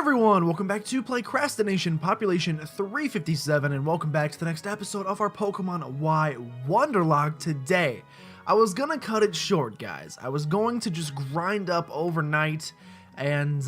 everyone, welcome back to PlaycrastiNation, population 357, and welcome back to the next episode of our Pokemon Y Wonderlocke today. I was gonna cut it short, guys. I was going to just grind up overnight and,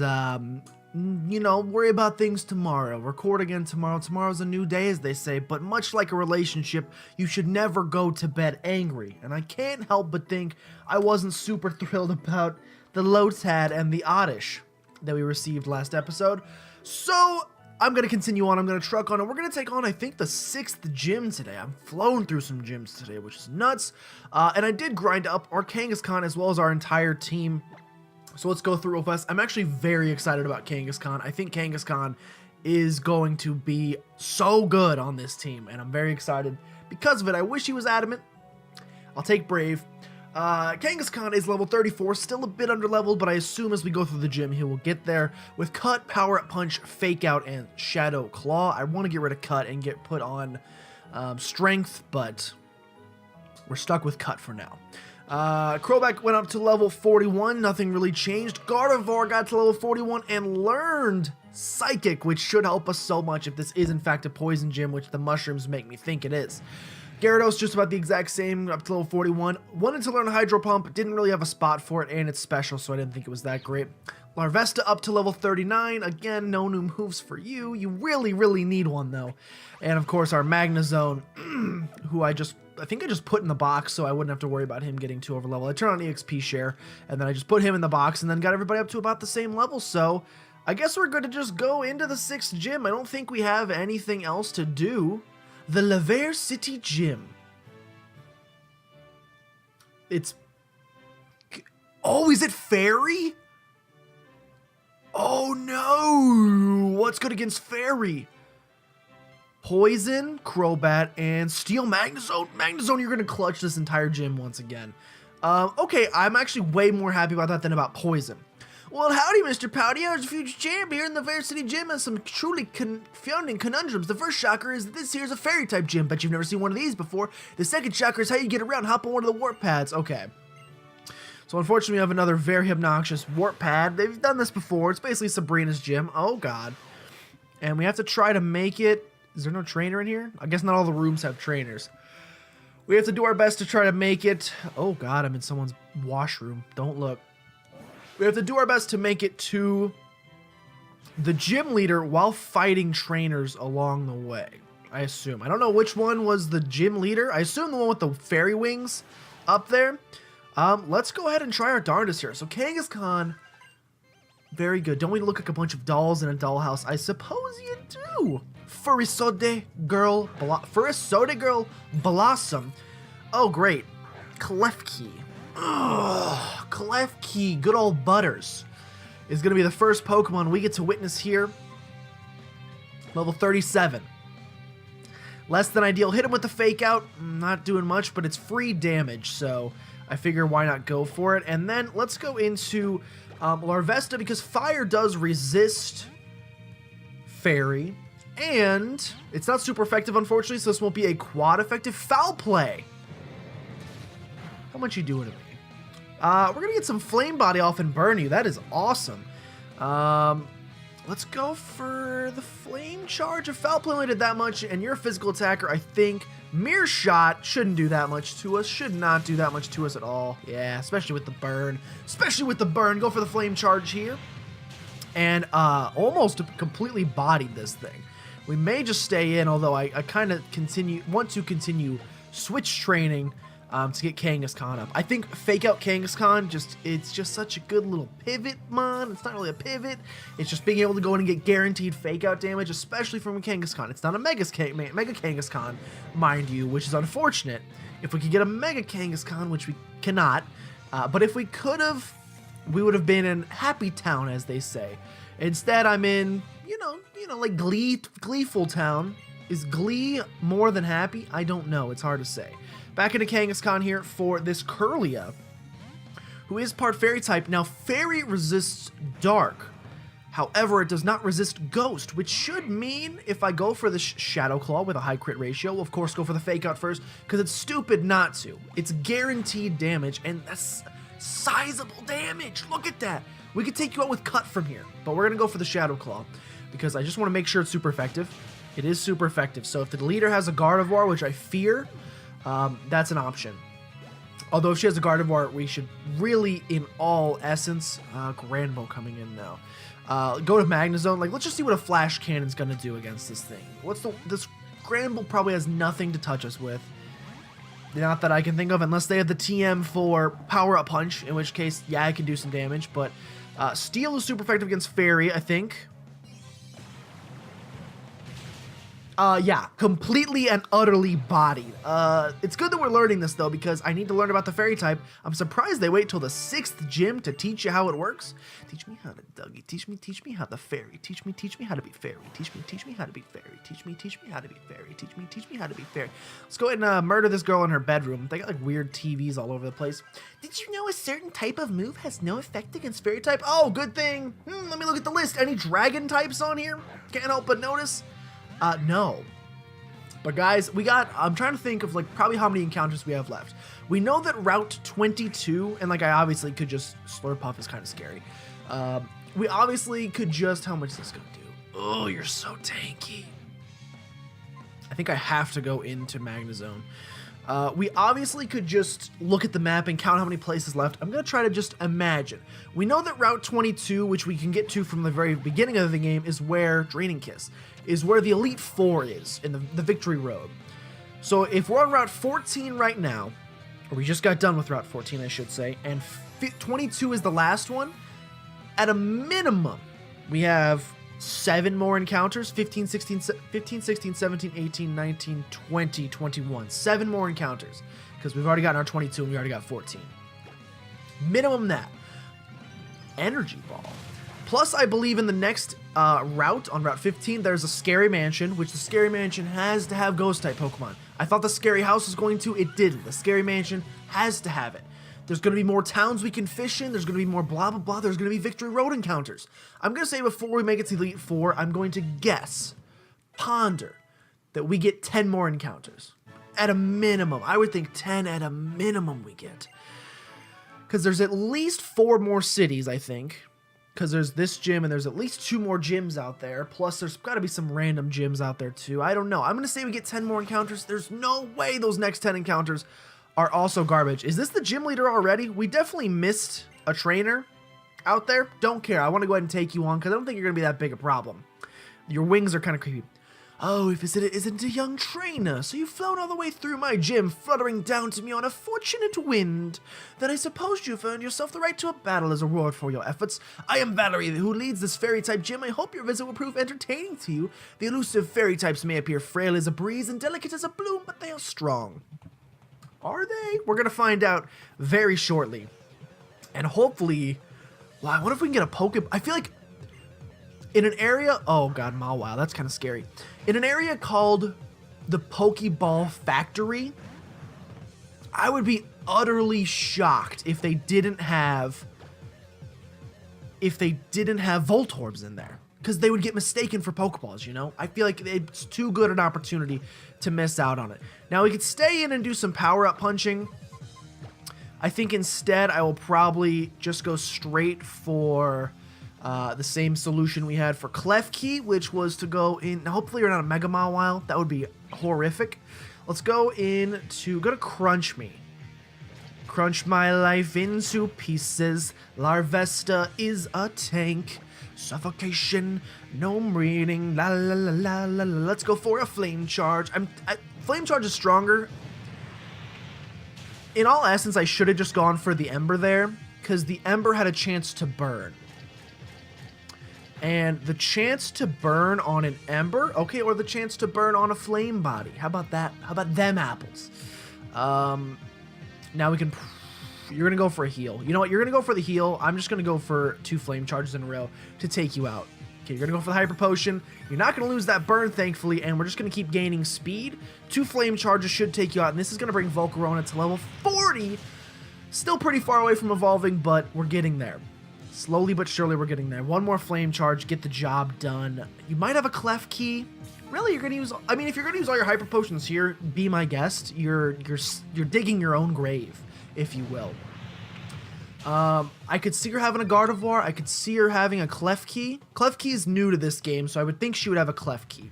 you know, worry about things tomorrow, record again tomorrow. Tomorrow's a new day, as they say, but much like a relationship, you should never go to bed angry. And I can't help but think I wasn't super thrilled about the Lotad and the Oddish that we received last episode. So I'm going to continue on. I'm going to truck on, and we're going to take on, I think, the 6th gym today. I'm flown through some gyms today, which is nuts. And I did grind up our Kangaskhan as well as our entire team. So let's go through real fast. I'm actually very excited about Kangaskhan. I think Kangaskhan is going to be so good on this team, and I'm very excited because of it. I wish he was adamant. I'll take Brave. Kangaskhan is level 34, still a bit underleveled, but I assume as we go through the gym, he will get there with Cut, Power Up Punch, Fake Out, and Shadow Claw. I want to get rid of Cut and get put on Strength, but we're stuck with Cut for now. Crobat went up to level 41, nothing really changed. Gardevoir got to level 41 and learned Psychic, which should help us so much if this is in fact a poison gym, which the mushrooms make me think it is. Gyarados just about the exact same, up to level 41. Wanted to learn Hydro Pump, didn't really have a spot for it, and it's special, so I didn't think it was that great. Larvesta up to level 39. Again, no new moves for you. You really, really need one, though. And, of course, our Magnezone, who I think I just put in the box, so I wouldn't have to worry about him getting too over level. I turned on EXP share, and then I just put him in the box, and then got everybody up to about the same level, so I guess we're going to just go into the 6th gym. I don't think we have anything else to do. The Laver City Gym. It's... Oh, is it Fairy? Oh no! What's good against Fairy? Poison, Crobat, and Steel Magnezone. Magnezone, you're going to clutch this entire gym once again. Okay, I'm actually way more happy about that than about Poison. Well, howdy, Mr. Pouty. I was a future champ here in the Fair City Gym has some truly confounding conundrums. The first shocker is that this here's a fairy-type gym. Bet you've never seen one of these before. The second shocker is how you get around. Hop on one of the warp pads. Okay. So, unfortunately, we have another very obnoxious warp pad. They've done this before. It's basically Sabrina's gym. Oh, God. And we have to try to make it... Is there no trainer in here? I guess not all the rooms have trainers. We have to do our best to try to make it... Oh, God, I'm in someone's washroom. Don't look. We have to do our best to make it to the gym leader while fighting trainers along the way, I assume. I don't know which one was the gym leader. I assume the one with the fairy wings up there. Let's go ahead and try our darndest here. So Kangaskhan, very good. Don't we look like a bunch of dolls in a dollhouse? I suppose you do. Furisode Girl Blossom. Oh, great. Klefki. Ugh, Klefki, good old Butters, is going to be the first Pokemon we get to witness here. Level 37. Less than ideal. Hit him with the Fake Out. Not doing much, but it's free damage, so I figure why not go for it. And then let's go into Larvesta, because Fire does resist Fairy, and it's not super effective, unfortunately, so this won't be a quad effective. Foul Play. How much you doing to me? We're going to get some Flame Body off and burn you. That is awesome. Let's go for the Flame Charge. If Foul Play only did that much, and you're a physical attacker, I think Mirror Shot shouldn't do that much to us. Should not do that much to us at all. Yeah, especially with the burn. Especially with the burn. Go for the Flame Charge here. And almost completely bodied this thing. We may just stay in, although I kind of want to continue switch training to get Kangaskhan up. I think Fake Out Kangaskhan, it's just such a good little pivot, man. It's not really a pivot. It's just being able to go in and get guaranteed Fake Out damage, especially from a Kangaskhan. It's not a Mega Kangaskhan, mind you, which is unfortunate. If we could get a Mega Kangaskhan, which we cannot, but if we could have, we would have been in Happy Town, as they say. Instead, I'm in, you know, like Gleeful Town. Is Glee more than happy? I don't know. It's hard to say. Back into Kangaskhan here for this Kirlia, who is part Fairy type. Now, Fairy resists Dark. However, it does not resist Ghost, which should mean if I go for the Shadow Claw with a high crit ratio, we'll of course go for the Fake Out first, because it's stupid not to. It's guaranteed damage, and that's sizable damage. Look at that. We could take you out with Cut from here, but we're going to go for the Shadow Claw because I just want to make sure it's super effective. It is super effective, so if the leader has a Gardevoir, which I fear, that's an option. Although if she has a Gardevoir, we should really, in all essence, Granbull coming in now. Go to Magnezone. Like, let's just see what a Flash Cannon's gonna do against this thing. This Granbull probably has nothing to touch us with. Not that I can think of, unless they have the TM for Power Up Punch, in which case, yeah, I can do some damage. But Steel is super effective against Fairy, I think. Yeah, completely and utterly bodied. It's good that we're learning this, though, because I need to learn about the Fairy type. I'm surprised they wait till the 6th gym to teach you how it works. Teach me how to Dougie. Teach me how the Fairy. Teach me how to be Fairy. Teach me how to be Fairy. Teach me how to be Fairy. Teach me how to be Fairy. Let's go ahead and murder this girl in her bedroom. They got, like, weird TVs all over the place. Did you know a certain type of move has no effect against Fairy type? Oh, good thing. Let me look at the list. Any Dragon types on here? Can't help but notice. No. But guys, I'm trying to think of, like, probably how many encounters we have left. We know that Route 22, and, like, I obviously could just, Slurpuff is kind of scary. We obviously could just, how much is this gonna do? Oh, you're so tanky. I think I have to go into Magnezone. We obviously could just look at the map and count how many places left. I'm going to try to just imagine. We know that Route 22, which we can get to from the very beginning of the game, is where Draining Kiss, is where the Elite Four is, in the Victory Road. So if we're on Route 14 right now, or we just got done with Route 14, I should say, and 22 is the last one, at a minimum, we have 7 more encounters, 15, 16, 17, 18, 19, 20, 21. 7 more encounters, because we've already gotten our 22 and we already got 14. Minimum that. Energy Ball. Plus, I believe in the next route, on Route 15, there's a Scary Mansion, which the Scary Mansion has to have Ghost-type Pokemon. I thought the Scary House was going to, it didn't. The Scary Mansion has to have it. There's going to be more towns we can fish in. There's going to be more blah, blah, blah. There's going to be Victory Road encounters. I'm going to say before we make it to Elite Four, I'm going to ponder, that we get 10 more encounters. At a minimum. I would think 10 at a minimum we get. Because there's at least 4 more cities, I think. Because there's this gym and there's at least 2 more gyms out there. Plus, there's got to be some random gyms out there, too. I don't know. I'm going to say we get 10 more encounters. There's no way those next 10 encounters are also garbage. Is this the gym leader already? We definitely missed a trainer out there. Don't care. I want to go ahead and take you on because I don't think you're going to be that big a problem. Your wings are kind of creepy. Oh, if it isn't a young trainer, so you've flown all the way through my gym, fluttering down to me on a fortunate wind. Then I suppose you've earned yourself the right to a battle as a reward for your efforts. I am Valerie, who leads this fairy-type gym. I hope your visit will prove entertaining to you. The elusive fairy types may appear frail as a breeze and delicate as a bloom, but they are strong. Are they? We're going to find out very shortly. And hopefully, wow, I wonder if we can get a Pokemon. I feel like in an area, oh god, Mawile, that's kind of scary. In an area called the Pokeball Factory, I would be utterly shocked if they didn't have Voltorbs in there. Because they would get mistaken for Pokeballs, you know? I feel like it's too good an opportunity to miss out on it. Now, we could stay in and do some power-up punching. I think instead I will probably just go straight for the same solution we had for Klefki, which was to go in... Hopefully you're not a Mega Mawile. That would be horrific. Let's go to Crunch Me. Crunch my life into pieces. Larvesta is a tank. Suffocation, no breathing, la la la la la la. Let's go for a Flame Charge. Flame Charge is stronger. In all essence, I should have just gone for the Ember there, because the Ember had a chance to burn. And the chance to burn on an Ember, okay, or the chance to burn on a Flame Body. How about that? How about them apples? Now we can... You're going to go for a heal. You know what? You're going to go for the heal. I'm just going to go for 2 Flame Charges in a row to take you out. Okay, you're going to go for the Hyper Potion. You're not going to lose that burn, thankfully, and we're just going to keep gaining speed. 2 Flame Charges should take you out, and this is going to bring Volcarona to level 40. Still pretty far away from evolving, but we're getting there. Slowly but surely, we're getting there. 1 more Flame Charge, get the job done. You might have a Klefki. Really, you're going to use... I mean, if you're going to use all your Hyper Potions here, be my guest. You're digging your own grave, if you will. I could see her having a Gardevoir. I could see her having a Klefki. Klefki is new to this game, so I would think she would have a Klefki.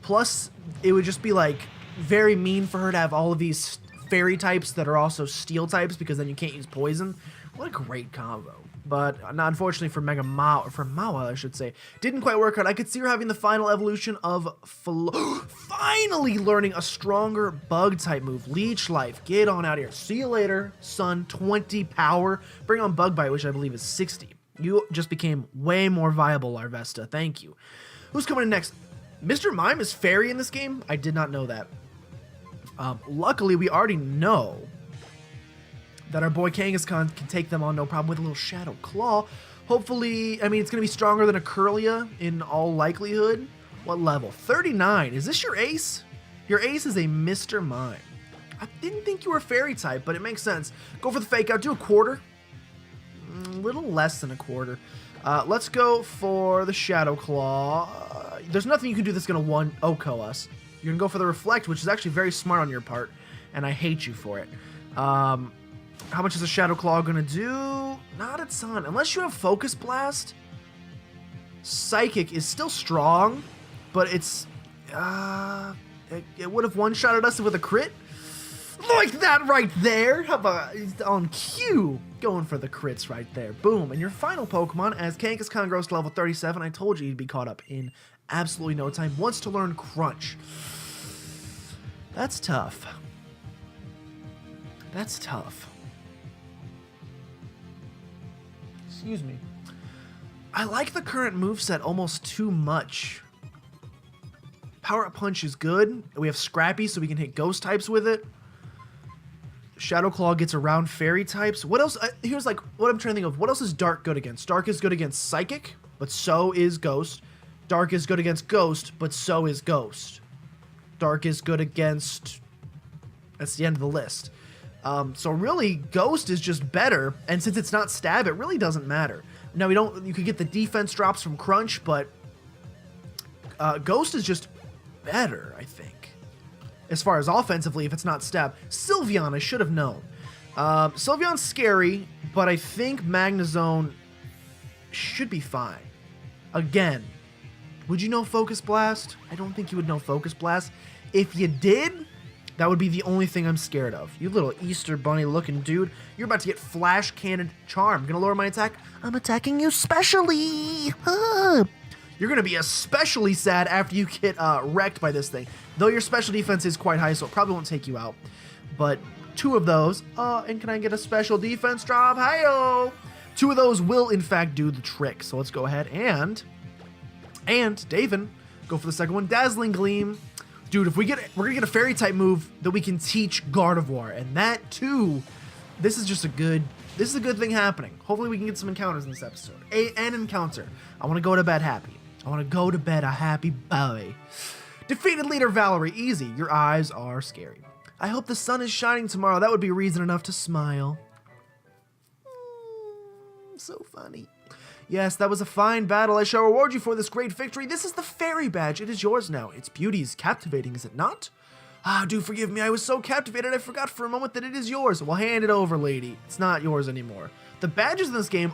Plus, it would just be like very mean for her to have all of these fairy types that are also steel types, because then you can't use poison. What a great combo. But not unfortunately for Mawa, I should say, didn't quite work out. I could see her having the final evolution of finally learning a stronger bug type move. Leech Life, get on out of here. See you later, son. 20 power. Bring on Bug Bite, which I believe is 60. You just became way more viable, Larvesta. Thank you. Who's coming in next? Mr. Mime is fairy in this game? I did not know that. Luckily, we already know that our boy Kangaskhan can take them on no problem with a little Shadow Claw. Hopefully, I mean, it's going to be stronger than a Curlia in all likelihood. What level? 39. Is this your ace? Your ace is a Mr. Mime. I didn't think you were fairy type, but it makes sense. Go for the fake out. Do a quarter. A little less than a quarter. Let's go for the Shadow Claw. There's nothing you can do that's going to 1-Oko us. You're going to go for the Reflect, which is actually very smart on your part, and I hate you for it. How much is a Shadow Claw going to do? Not a ton. Unless you have Focus Blast. Psychic is still strong, but it's... it would have one-shotted us with a crit. Like that right there. How about on cue? Going for the crits right there. Boom. And your final Pokemon, as Kangaskhan grows to level 37, I told you he'd be caught up in absolutely no time, wants to learn Crunch. That's tough. That's tough. Excuse me. I like the current moveset almost too much. Power Up Punch is good. We have Scrappy, so we can hit Ghost types with it. Shadow Claw gets around Fairy types. What else? Here's like what I'm trying to think of. What else is Dark good against? Dark is good against Psychic, but so is Ghost. Dark is good against Ghost, but so is Ghost. Dark is good against... That's the end of the list. So really, Ghost is just better, and since it's not Stab, it really doesn't matter. Now, you could get the defense drops from Crunch, but Ghost is just better, I think. As far as offensively, if it's not Stab. Sylveon, I should have known. Sylveon's scary, but I think Magnezone should be fine. Again, would you know Focus Blast? I don't think you would know Focus Blast. If you did, that would be the only thing I'm scared of. You little Easter Bunny looking dude. You're about to get Flash Cannon Charm. Gonna lower my attack? I'm attacking you specially. You're gonna be especially sad after you get wrecked by this thing. Though your special defense is quite high, so it probably won't take you out. But 2 of those, and can I get a special defense drop? Hi-yo! 2 of those will, in fact, do the trick. So let's go ahead and Davin, go for the second one. Dazzling Gleam. Dude, if we're gonna get a fairy type move that we can teach Gardevoir, and that too, this is a good thing happening. Hopefully we can get some encounters in this episode. An encounter. I want to go to bed happy. I want to go to bed a happy boy. Defeated leader Valerie, easy. Your eyes are scary. I hope the sun is shining tomorrow. That would be reason enough to smile. So funny. Yes, that was a fine battle. I shall reward you for this great victory. This is the fairy badge. It is yours now. Its beauty is captivating, is it not? Ah, do forgive me. I was so captivated I forgot for a moment that it is yours. Well, hand it over, lady. It's not yours anymore. The badges in this game,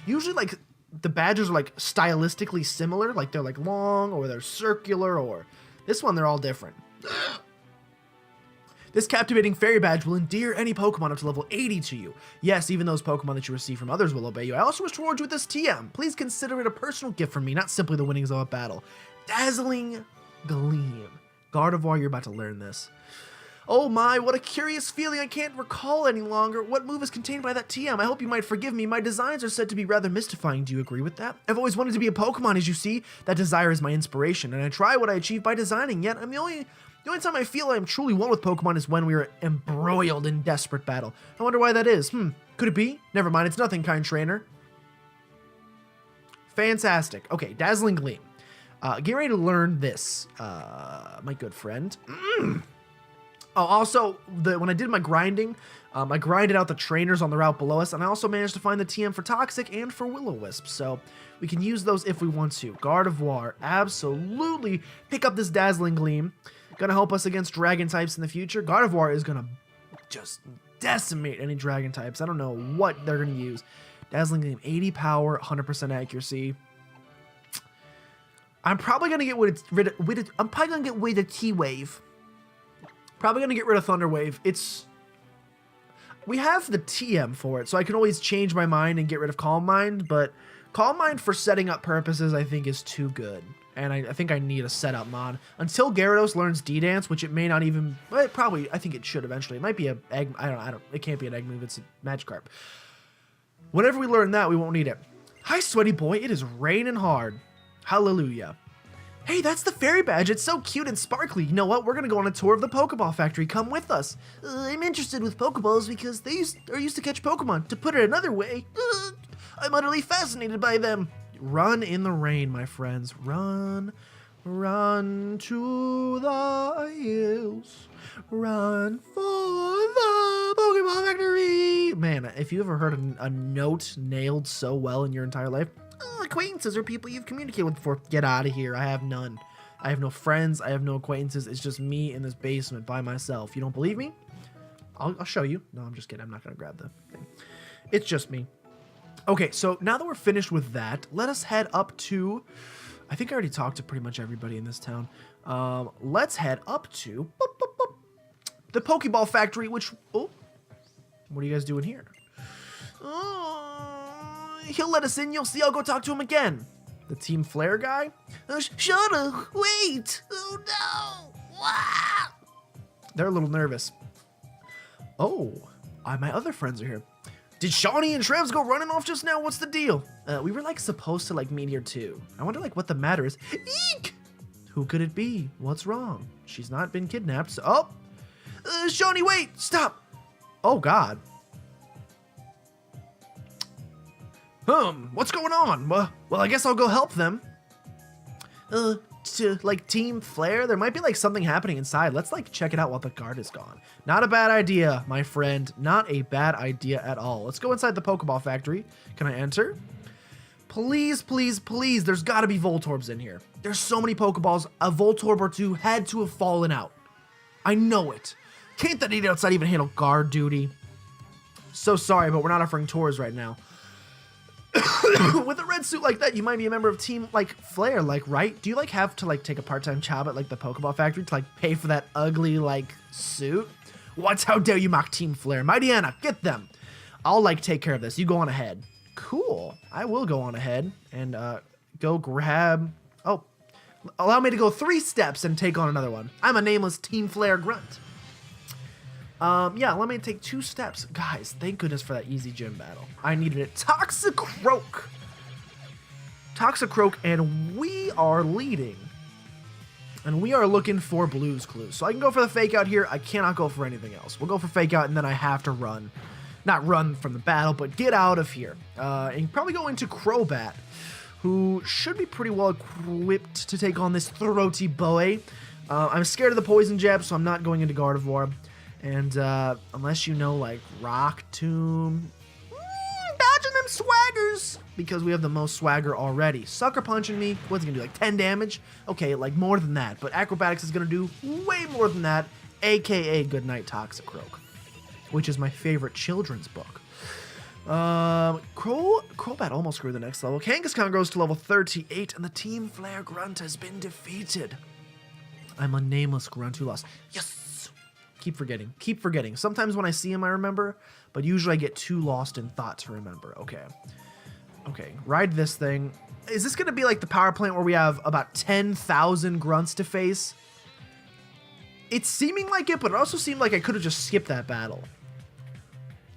usually like the badges are like stylistically similar. Like they're like long or they're circular, or this one, they're all different. This captivating fairy badge will endear any Pokemon up to level 80 to you. Yes, even those Pokemon that you receive from others will obey you. I also wish to reward you with this TM. Please consider it a personal gift from me, not simply the winnings of a battle. Dazzling Gleam. Gardevoir, you're about to learn this. Oh my, what a curious feeling. I can't recall any longer. What move is contained by that TM? I hope you might forgive me. My designs are said to be rather mystifying. Do you agree with that? I've always wanted to be a Pokemon, as you see. That desire is my inspiration, and I try what I achieve by designing, yet I'm the only time I feel I'm truly one with Pokemon is when we are embroiled in desperate battle. I wonder why that is. Could it be? Never mind, it's nothing, kind trainer. Fantastic. Okay, Dazzling Gleam. Get ready to learn this, my good friend. Oh, also, when I did my grinding, I grinded out the trainers on the route below us, and I also managed to find the TM for Toxic and for Will-O-Wisp, so we can use those if we want to. Gardevoir, absolutely pick up this Dazzling Gleam. Gonna help us against dragon types in the future. Gardevoir is gonna just decimate any dragon types. I don't know what they're going to use. Dazzling Gleam, 80 power, 100% accuracy. I'm probably going to get rid of T-Wave. Probably going to get rid of Thunder Wave. We have the TM for it, so I can always change my mind and get rid of Calm Mind, but Calm Mind for setting up purposes I think is too good. And I think I need a setup mod. Until Gyarados learns D-Dance, which it may not even... Well, I think it should eventually. It might be a egg... I don't... It can't be an egg move. It's a Magikarp. Whenever we learn that, we won't need it. Hi, sweaty boy. It is raining hard. Hallelujah. Hey, that's the fairy badge. It's so cute and sparkly. You know what? We're going to go on a tour of the Pokeball factory. Come with us. I'm interested with Pokeballs because they used to catch Pokemon. To put it another way, I'm utterly fascinated by them. Run in the rain, my friends. Run. Run to the hills. Run for the Pokemon factory. Man, if you ever heard a note nailed so well in your entire life, acquaintances are people you've communicated with before. Get out of here. I have none. I have no friends. I have no acquaintances. It's just me in this basement by myself. You don't believe me? I'll show you. No, I'm just kidding. I'm not going to grab the thing. It's just me. Okay, so now that we're finished with that, let us head up to... I think I already talked to pretty much everybody in this town. Let's head up to... the Pokeball factory, which... Oh, what are you guys doing here? He'll let us in. You'll see. I'll go talk to him again. The Team Flare guy? Shut up. Wait. Oh, no. Wow. They're a little nervous. Oh, my other friends are here. Did Shawnee and Shrevs go running off just now? What's the deal? We were like supposed to like meet here too. I wonder like what the matter is. Eek! Who could it be? What's wrong? She's not been kidnapped. So Shawnee, wait! Stop! Oh God. What's going on? Well, I guess I'll go help them. To like Team Flare, there might be like something happening inside. Let's like check it out while the guard is gone. Not a bad idea, my friend. Not a bad idea at all. Let's go inside the Pokeball factory. Can I enter? Please, please, please. There's got to be Voltorbs in here. There's so many Pokeballs. A Voltorb or two had to have fallen out. I know it. Can't that idiot outside even handle guard duty? So sorry, but we're not offering tours right now. With a red suit like that, you might be a member of Team like Flare, like, right? Do you like have to like take a part-time job at like the Pokeball factory to like pay for that ugly like suit? What? How dare you mock Team Flare? Mighty Anna, get them. I'll like take care of this. You go on ahead. Cool. I will go on ahead and go grab. Oh, allow me to go 3 steps and take on another one. I'm a nameless Team Flare grunt. Yeah, let me take 2 steps. Guys, thank goodness for that easy gym battle. I needed it. Toxicroak. Toxicroak, and we are leading. And we are looking for Blue's Clues. So I can go for the fake out here. I cannot go for anything else. We'll go for fake out, and then I have to run. Not run from the battle, but get out of here. And probably go into Crobat, who should be pretty well equipped to take on this throaty boy. I'm scared of the poison jab, so I'm not going into Gardevoir. And unless you know, like, Rock Tomb, dodging them swaggers, because we have the most swagger already. Sucker punching me, what's it gonna do, like 10 damage? Okay, like more than that, but Acrobatics is gonna do way more than that, aka Goodnight Toxicroak, which is my favorite children's book. Crobat almost grew to the next level. Kangaskhan grows to level 38, and the Team Flare Grunt has been defeated. I'm a nameless grunt who lost. Yes! Keep forgetting. Sometimes when I see him, I remember, but usually I get too lost in thought to remember. Okay, ride this thing. Is this going to be like the power plant where we have about 10,000 grunts to face? It's seeming like it, but it also seemed like I could have just skipped that battle.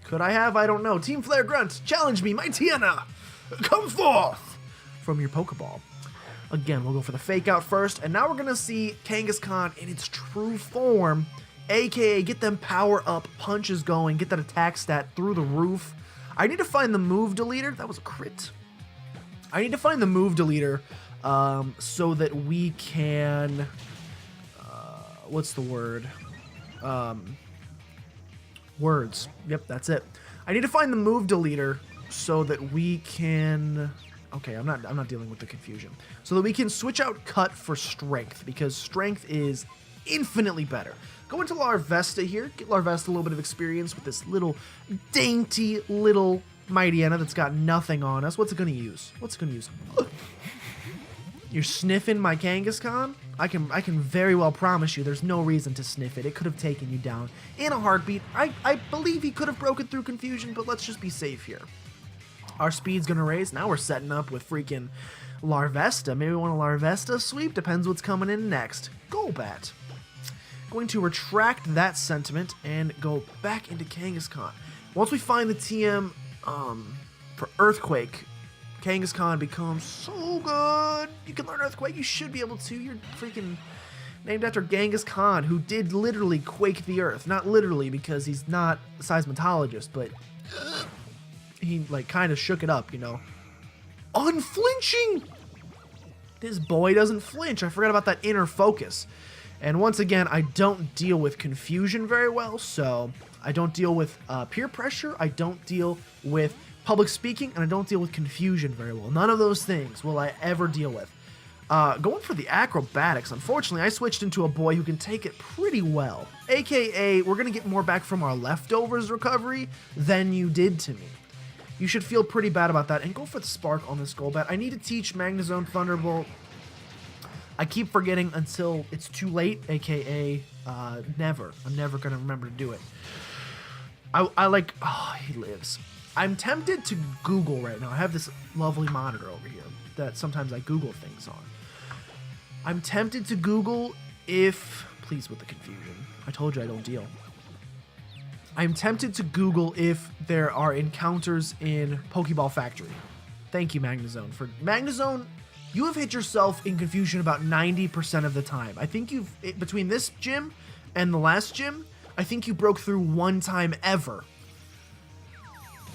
Could I have? I don't know. Team Flare Grunt, challenge me, Mighty Anna. Come forth from your Pokeball. Again, we'll go for the fake out first, and now we're going to see Kangaskhan in its true form, aka get them power up punches going, get that attack stat through the roof. I need to find the move deleter. That was a crit. I need to find the move deleter so that we can what's the word? Words. Yep, that's it. I need to find the move deleter so that we can... Okay, I'm not dealing with the confusion. So that we can switch out cut for strength, because strength is infinitely better. Go into Larvesta here. Get Larvesta a little bit of experience with this little dainty little Mightyena that's got nothing on us. What's it going to use? What's it going to use? You're sniffing my Kangaskhan? I can very well promise you there's no reason to sniff it. It could have taken you down in a heartbeat. I believe he could have broken through confusion, but let's just be safe here. Our speed's going to raise. Now we're setting up with freaking Larvesta. Maybe we want a Larvesta sweep. Depends what's coming in next. Golbat. Going to retract that sentiment and go back into Kangaskhan. Once we find the TM for Earthquake, Kangaskhan becomes so good. You can learn Earthquake. You should be able to. You're freaking named after Genghis Khan, who did literally quake the earth. Not literally because he's not a seismologist, but he like kind of shook it up, you know. Unflinching. This boy doesn't flinch. I forgot about that inner focus. And once again, I don't deal with confusion very well, so I don't deal with peer pressure. I don't deal with public speaking, and I don't deal with confusion very well. None of those things will I ever deal with. Going for the acrobatics, unfortunately, I switched into a boy who can take it pretty well. AKA, we're going to get more back from our leftovers recovery than you did to me. You should feel pretty bad about that, and go for the Spark on this Golbat. I need to teach Magnezone Thunderbolt. I keep forgetting until it's too late, AKA, never. I'm never going to remember to do it. I like, oh, he lives. I'm tempted to Google right now. I have this lovely monitor over here that sometimes I Google things on. I'm tempted to Google if... Please with the confusion. I told you I don't deal. I'm tempted to Google if there are encounters in Pokeball Factory. Thank you, Magnezone. For Magnezone, you have hit yourself in confusion about 90% of the time. I think you've... Between this gym and the last gym, I think you broke through one time ever.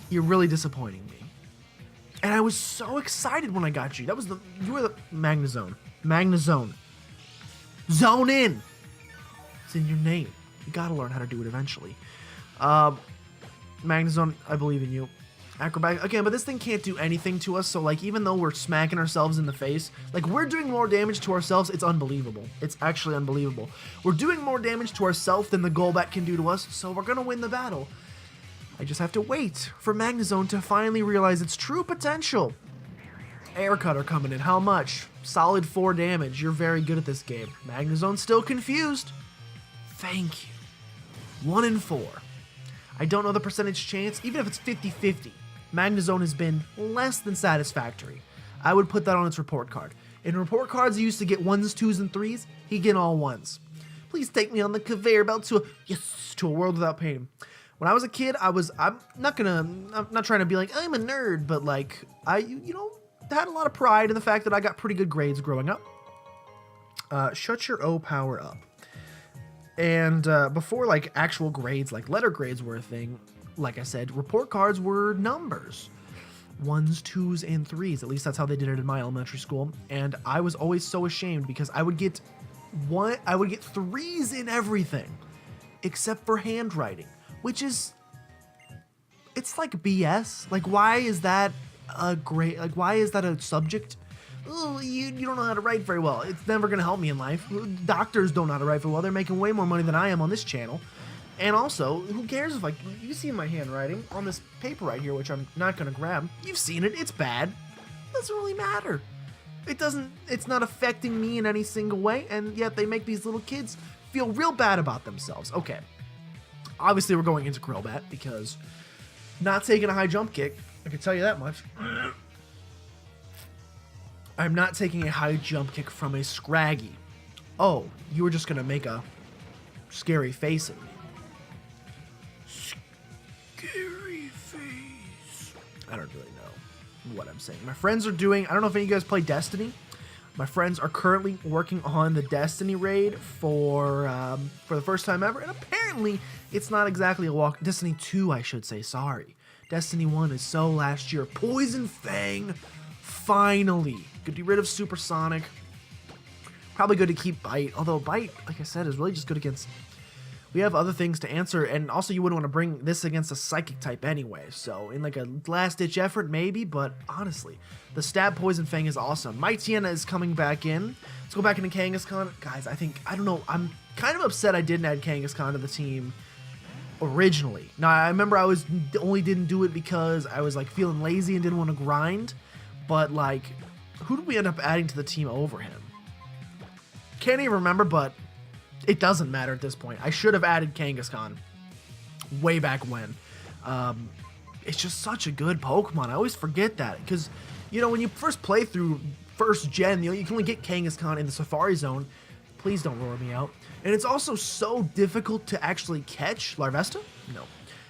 You're really disappointing me. And I was so excited when I got you. You were the Magnezone. Magnezone. Zone in. It's in your name. You gotta learn how to do it eventually. Magnezone, I believe in you. Acrobat again, but this thing can't do anything to us, so like even though we're smacking ourselves in the face, like we're doing more damage to ourselves, it's unbelievable. It's actually unbelievable. We're doing more damage to ourselves than the Golbat can do to us, so we're gonna win the battle. I just have to wait for Magnezone to finally realize its true potential. Air Cutter coming in. How much? Solid 4 damage. You're very good at this game. Magnezone's still confused. Thank you. 1 in 4. I don't know the percentage chance. Even if it's 50-50, Magnezone has been less than satisfactory. I would put that on its report card. In report cards, you used to get 1s, 2s, and 3s. He get all 1s. Please take me on the conveyor belt to a world without pain. When I was a kid, I'm not trying to be like, I'm a nerd, but like, I had a lot of pride in the fact that I got pretty good grades growing up. Shut your O power up. And before like actual grades, like letter grades were a thing, like I said, report cards were numbers. 1s, 2s, and 3s. At least that's how they did it in my elementary school. And I was always so ashamed because I would get 3s in everything except for handwriting. Which is, it's like BS. Like, why is that a grade? Like, why is that a subject? Oh, you don't know how to write very well. It's never going to help me in life. Doctors don't know how to write very well. They're making way more money than I am on this channel. And also, who cares if like, you see my handwriting on this paper right here, which I'm not going to grab. You've seen it. It's bad. It doesn't really matter. It's not affecting me in any single way. And yet they make these little kids feel real bad about themselves. Okay. Obviously, we're going into Crobat because not taking a high jump kick, I can tell you that much. I'm not taking a high jump kick from a Scraggy. Oh, you were just going to make a scary face at me. Scary face. I don't really know what I'm saying. My friends are doing, I don't know if any of you guys play Destiny. My friends are currently working on the Destiny raid for the first time ever, and apparently it's not exactly a walk. Destiny 2, I should say, sorry. Destiny 1 is so last year. Poison Fang, finally. Good to get rid of Supersonic. Probably good to keep Bite, although Bite, like I said, is really just good against... we have other things to answer, and also you wouldn't want to bring this against a psychic type anyway, so in like a last-ditch effort, maybe, but honestly, the stab Poison Fang is awesome. Mightyena is coming back in. Let's go back into Kangaskhan. Guys, I don't know, I'm kind of upset I didn't add Kangaskhan to the team originally. Now, I remember I only didn't do it because I was like feeling lazy and didn't want to grind, but like, who did we end up adding to the team over him? Can't even remember, but it doesn't matter at this point. I should have added Kangaskhan way back when. It's just such a good Pokemon. I always forget that because, you know, when you first play through first gen, you know, you can only get Kangaskhan in the Safari Zone. Please don't roar me out. And it's also so difficult to actually catch. Larvesta? No.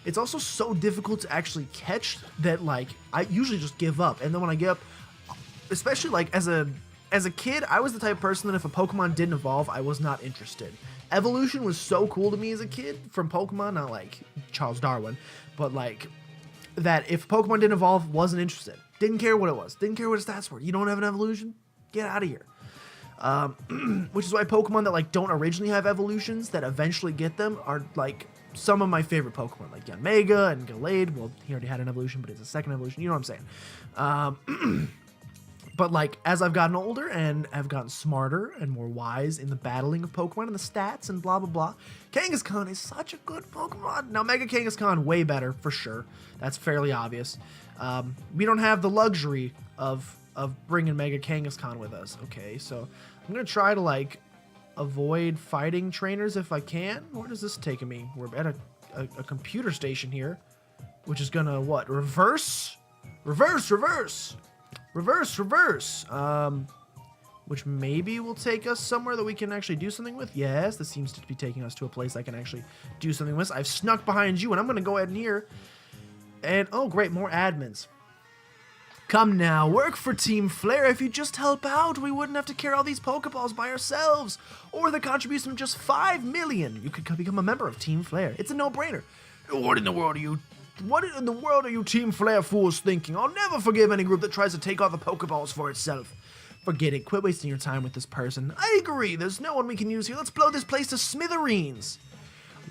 It's also so difficult to actually catch that, like, I usually just give up. And then when I get up, especially like as a kid, I was the type of person that if a Pokemon didn't evolve, I was not interested. Evolution was so cool to me as a kid from Pokemon, not like Charles Darwin, but like that if Pokemon didn't evolve, wasn't interested. Didn't care what it was. Didn't care what its stats were. You don't have an evolution? Get out of here. Which is why Pokemon that like don't originally have evolutions that eventually get them are like some of my favorite Pokemon, like Yanmega and Gallade. Well, he already had an evolution, but it's a second evolution. You know what I'm saying? But like, as I've gotten older and have gotten smarter and more wise in the battling of Pokemon and the stats and blah, blah, blah, Kangaskhan is such a good Pokemon. Now, Mega Kangaskhan, way better, for sure. That's fairly obvious. We don't have the luxury of bringing Mega Kangaskhan with us. Okay, so I'm going to try to, like, avoid fighting trainers if I can. Where does this take me? We're at a computer station here, which is going to, what, reverse? Reverse! Which maybe will take us somewhere that we can actually do something with. Yes, this seems to be taking us to a place I can actually do something with. I've snuck behind you, and I'm going to go ahead in here. And, oh, great, more admins. Come now, work for Team Flare. If you just help out, we wouldn't have to carry all these Pokeballs by ourselves. Or the contribution of just 5 million. You could become a member of Team Flare. It's a no-brainer. What in the world are you Team Flare fools thinking? I'll never forgive any group that tries to take all the Pokeballs for itself. Forget it. Quit wasting your time with this person. I agree. There's no one we can use here. Let's blow this place to smithereens.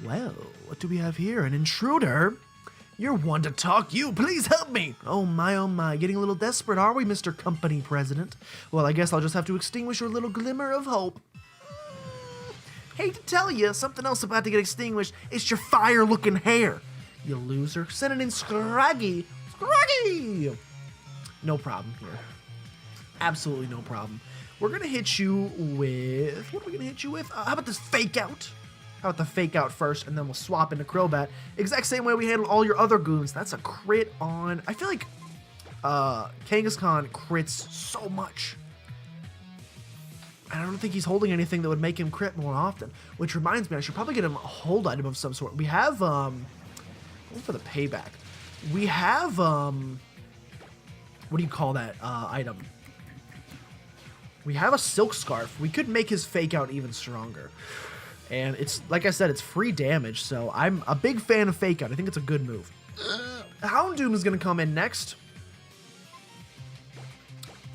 Well, what do we have here? An intruder? You're one to talk. You, please help me. Oh my. Getting a little desperate, are we, Mr. Company President? Well, I guess I'll just have to extinguish your little glimmer of hope. Hate to tell you, something else about to get extinguished. It's your fire-looking hair. You loser. Send it in Scraggy. Scraggy! No problem here. Absolutely no problem. We're going to hit you with... What are we going to hit you with? How about this fake out? How about the fake out first, and then we'll swap into Crobat. Exact same way we handled all your other goons. That's a crit on... I feel like Kangaskhan crits so much. I don't think he's holding anything that would make him crit more often. Which reminds me, I should probably get him a hold item of some sort. We have... for the payback. We have, what do you call that item? We have a Silk Scarf. We could make his fake out even stronger. And it's, like I said, it's free damage, so I'm a big fan of fake out. I think it's a good move. Houndoom is going to come in next.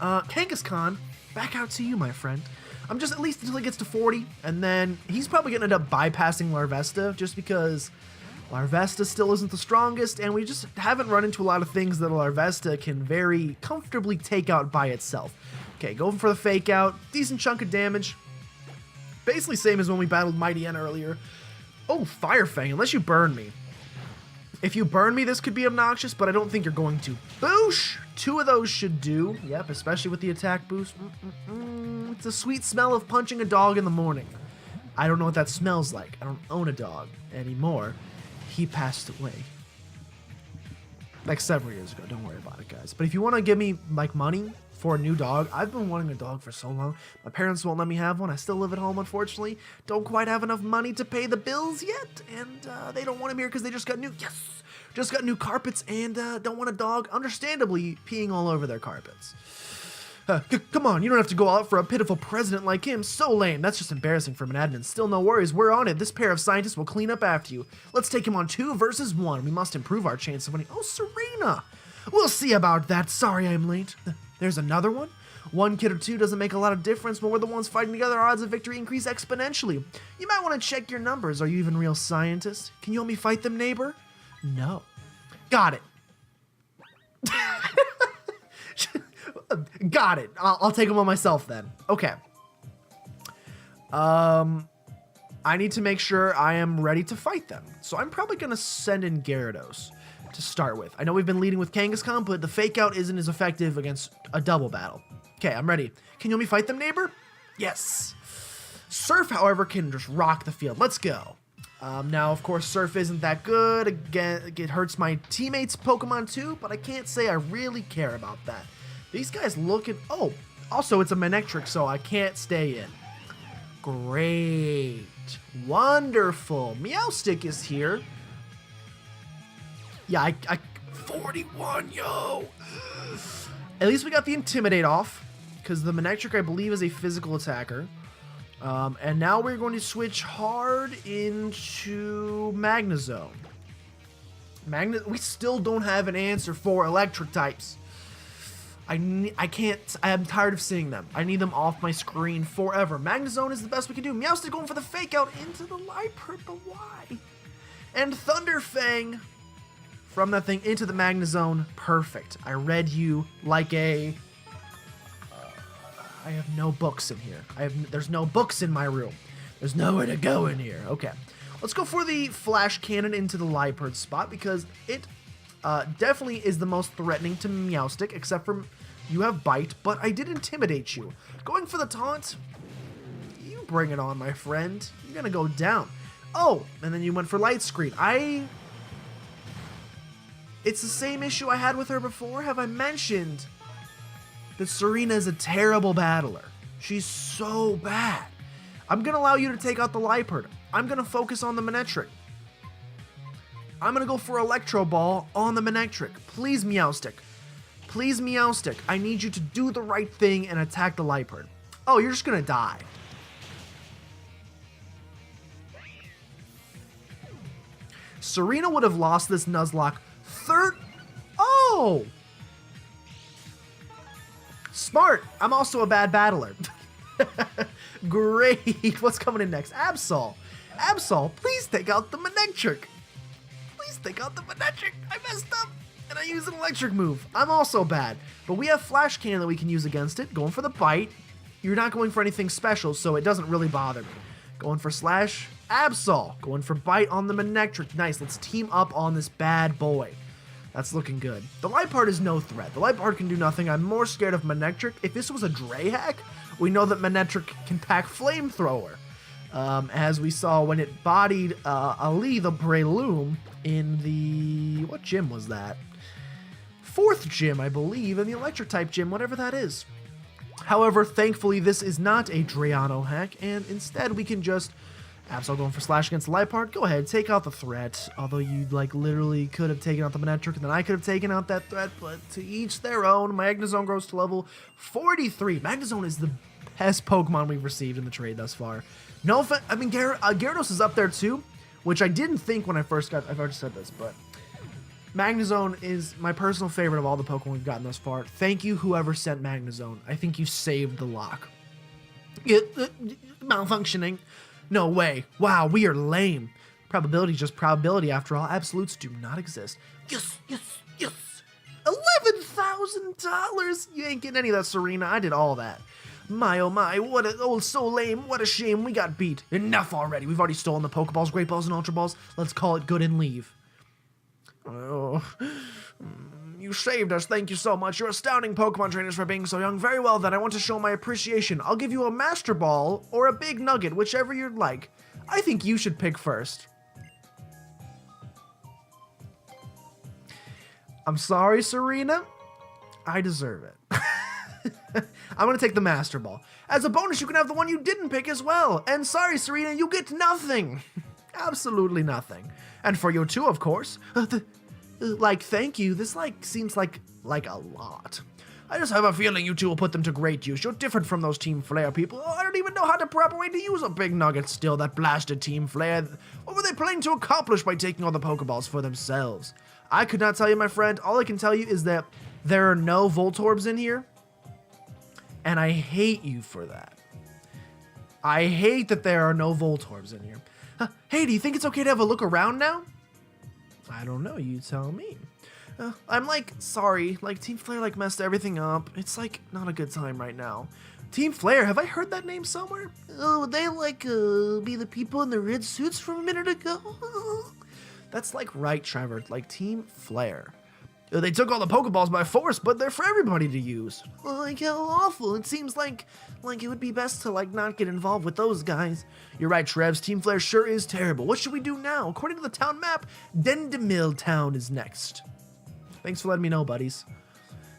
Kangaskhan, back out to you, my friend. I'm just at least until he gets to 40, and then he's probably going to end up bypassing Larvesta just because... Larvesta still isn't the strongest, and we just haven't run into a lot of things that a Larvesta can very comfortably take out by itself. Okay, going for the fake out. Decent chunk of damage. Basically same as when we battled Mightyena earlier. Oh, Fire Fang, unless you burn me. If you burn me, this could be obnoxious, but I don't think you're going to. Boosh! 2 of those should do. Yep, especially with the attack boost. It's a sweet smell of punching a dog in the morning. I don't know what that smells like. I don't own a dog anymore. He passed away. Like several years ago. Don't worry about it, guys. But if you want to give me, like, money for a new dog, I've been wanting a dog for so long. My parents won't let me have one. I still live at home, unfortunately. Don't quite have enough money to pay the bills yet. And they don't want him here because they just got new carpets and don't want a dog, understandably, peeing all over their carpets. Come on, you don't have to go out for a pitiful president like him. So lame. That's just embarrassing from an admin. Still, no worries. We're on it. This pair of scientists will clean up after you. Let's take him on 2 versus 1. We must improve our chance of winning. Oh, Serena. We'll see about that. Sorry I'm late. There's another one? One kid or two doesn't make a lot of difference, but we're the ones fighting together, our odds of victory increase exponentially. You might want to check your numbers. Are you even real scientist? Can you help me fight them, neighbor? No. Got it. Got it. I'll take them on myself then. Okay. I need to make sure I am ready to fight them. So I'm probably going to send in Gyarados to start with. I know we've been leading with Kangaskhan, but the fake out isn't as effective against a double battle. Okay, I'm ready. Can you help me fight them, neighbor? Yes. Surf, however, can just rock the field. Let's go. Now, of course, Surf isn't that good. Again, it hurts my teammates' Pokemon too, but I can't say I really care about that. These guys look at... Oh, also, it's a Manectric, so I can't stay in. Great. Wonderful. Meowstic is here. Yeah, I 41, yo. At least we got the Intimidate off, because the Manectric, I believe, is a physical attacker. And now we're going to switch hard into Magnezone. We still don't have an answer for electric types. I can't, I'm tired of seeing them. I need them off my screen forever. Magnezone is the best we can do. Meowstic going for the fake out into the Liepard, but why? And Thunderfang from that thing into the Magnezone. Perfect. I read you like a... I have no books in here. There's no books in my room. There's nowhere to go in here. Okay. Let's go for the Flash Cannon into the Liepard spot because it definitely is the most threatening to Meowstic, except for you have Bite, but I did Intimidate you. Going for the Taunt. You bring it on, my friend. You're going to go down. Oh, and then you went for Light Screen. It's the same issue I had with her before. Have I mentioned that Serena is a terrible battler? She's so bad. I'm going to allow you to take out the Liepard. I'm going to focus on the Manectric. I'm going to go for Electro Ball on the Manectric. Please, Meowstic. Please, Meowstic. I need you to do the right thing and attack the Liepard. Oh, you're just going to die. Serena would have lost this Nuzlocke Oh! Smart. I'm also a bad battler. Great. What's coming in next? Absol. Absol, please take out the Manectric. Please take out the Manectric. I messed up. And I used an electric move. I'm also bad. But we have Flash Cannon that we can use against it. Going for the Bite. You're not going for anything special, so it doesn't really bother me. Going for Slash. Absol. Going for Bite on the Manectric. Nice. Let's team up on this bad boy. That's looking good. The Liepard is no threat. The Liepard can do nothing. I'm more scared of Manectric. If this was a Drayhack, we know that Manectric can pack Flamethrower. As we saw when it bodied Ali the Breloom in the... What gym was that? 4th gym, I believe, in the Electric type gym, whatever that is. However, thankfully, this is not a Drayano hack, and instead we can just... Absol going for Slash against the Liepard. Go ahead, take out the threat. Although you, like, literally could have taken out the Manectric, and then I could have taken out that threat, but to each their own. Magnezone grows to level 43. Magnezone is the best Pokemon we've received in the trade thus far. No offense, I mean, Gyarados is up there too, which I didn't think when I first got, I've already said this, but Magnezone is my personal favorite of all the Pokemon we've gotten thus far. Thank you, whoever sent Magnezone. I think you saved the lock. Malfunctioning. No way. Wow, we are lame. Probability is just probability after all. Absolutes do not exist. Yes, yes, yes. $11,000. You ain't getting any of that, Serena. I did all that. My oh my, so lame. What a shame. We got beat. Enough already. We've already stolen the Pokeballs, Great Balls, and Ultra Balls. Let's call it good and leave. Oh, you saved us. Thank you so much. You're astounding Pokemon trainers for being so young. Very well, then. I want to show my appreciation. I'll give you a Master Ball or a Big Nugget, whichever you'd like. I think you should pick first. I'm sorry, Serena. I deserve it. I'm going to take the Master Ball. As a bonus, you can have the one you didn't pick as well. And sorry, Serena, you get nothing. Absolutely nothing. And for you too, of course. Thank you. This, seems like a lot. I just have a feeling you two will put them to great use. You're different from those Team Flare people. Oh, I don't even know how the proper way to use a Big Nugget still. That blasted Team Flare. What were they planning to accomplish by taking all the Pokeballs for themselves? I could not tell you, my friend. All I can tell you is that there are no Voltorbs in here. And I hate you for that. I hate that there are no Voltorbs in here. Hey, do you think it's okay to have a look around now? I don't know, you tell me. I'm like, sorry, like Team Flare like messed everything up. It's like not a good time right now. Team Flare, have I heard that name somewhere? Oh, would they like be the people in the red suits from a minute ago? That's like right, Trevor, like Team Flare. They took all the Pokeballs by force, but they're for everybody to use. Like, how awful. It seems like it would be best to, like, not get involved with those guys. You're right, Trevs. Team Flare sure is terrible. What should we do now? According to the town map, Dendemil Town is next. Thanks for letting me know, buddies.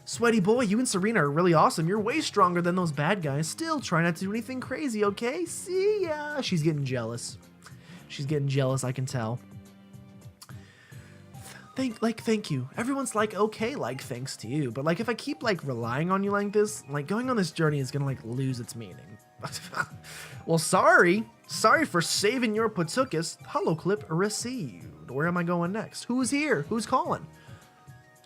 Sweaty boy, you and Serena are really awesome. You're way stronger than those bad guys. Still, try not to do anything crazy, okay? See ya. She's getting jealous. She's getting jealous, I can tell. Thank you. Everyone's like, okay, like, thanks to you. But, like, if I keep, like, relying on you like this, like, going on this journey is gonna, like, lose its meaning. Well, sorry. Sorry for saving your Patukas. Hollow clip received. Where am I going next? Who's here? Who's calling?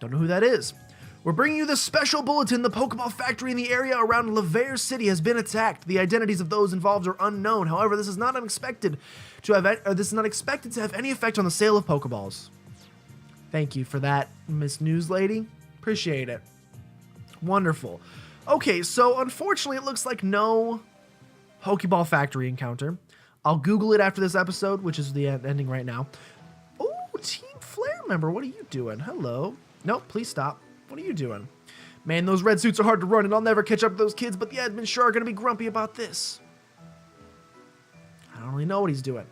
Don't know who that is. We're bringing you this special bulletin. The Pokeball factory in the area around Laver City has been attacked. The identities of those involved are unknown. However, this is not expected to have any effect on the sale of Pokeballs. Thank you for that, Miss News Lady. Appreciate it. Wonderful. Okay, so unfortunately, it looks like no Pokeball Factory encounter. I'll Google it after this episode, which is the ending right now. Oh, Team Flare member, what are you doing? Hello. Nope, please stop. What are you doing? Man, those red suits are hard to run, and I'll never catch up to those kids, but the admin sure are going to be grumpy about this. I don't really know what he's doing.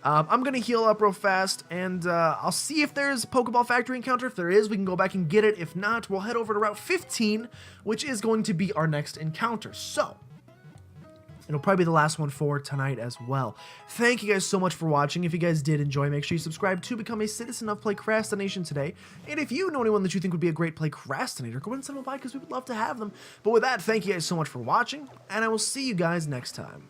I'm going to heal up real fast, and I'll see if there's a Pokeball Factory encounter. If there is, we can go back and get it. If not, we'll head over to Route 15, which is going to be our next encounter. So, it'll probably be the last one for tonight as well. Thank you guys so much for watching. If you guys did enjoy, make sure you subscribe to become a citizen of PlaycrastiNation today. And if you know anyone that you think would be a great Playcrastinator, go ahead and send them by because we would love to have them. But with that, thank you guys so much for watching, and I will see you guys next time.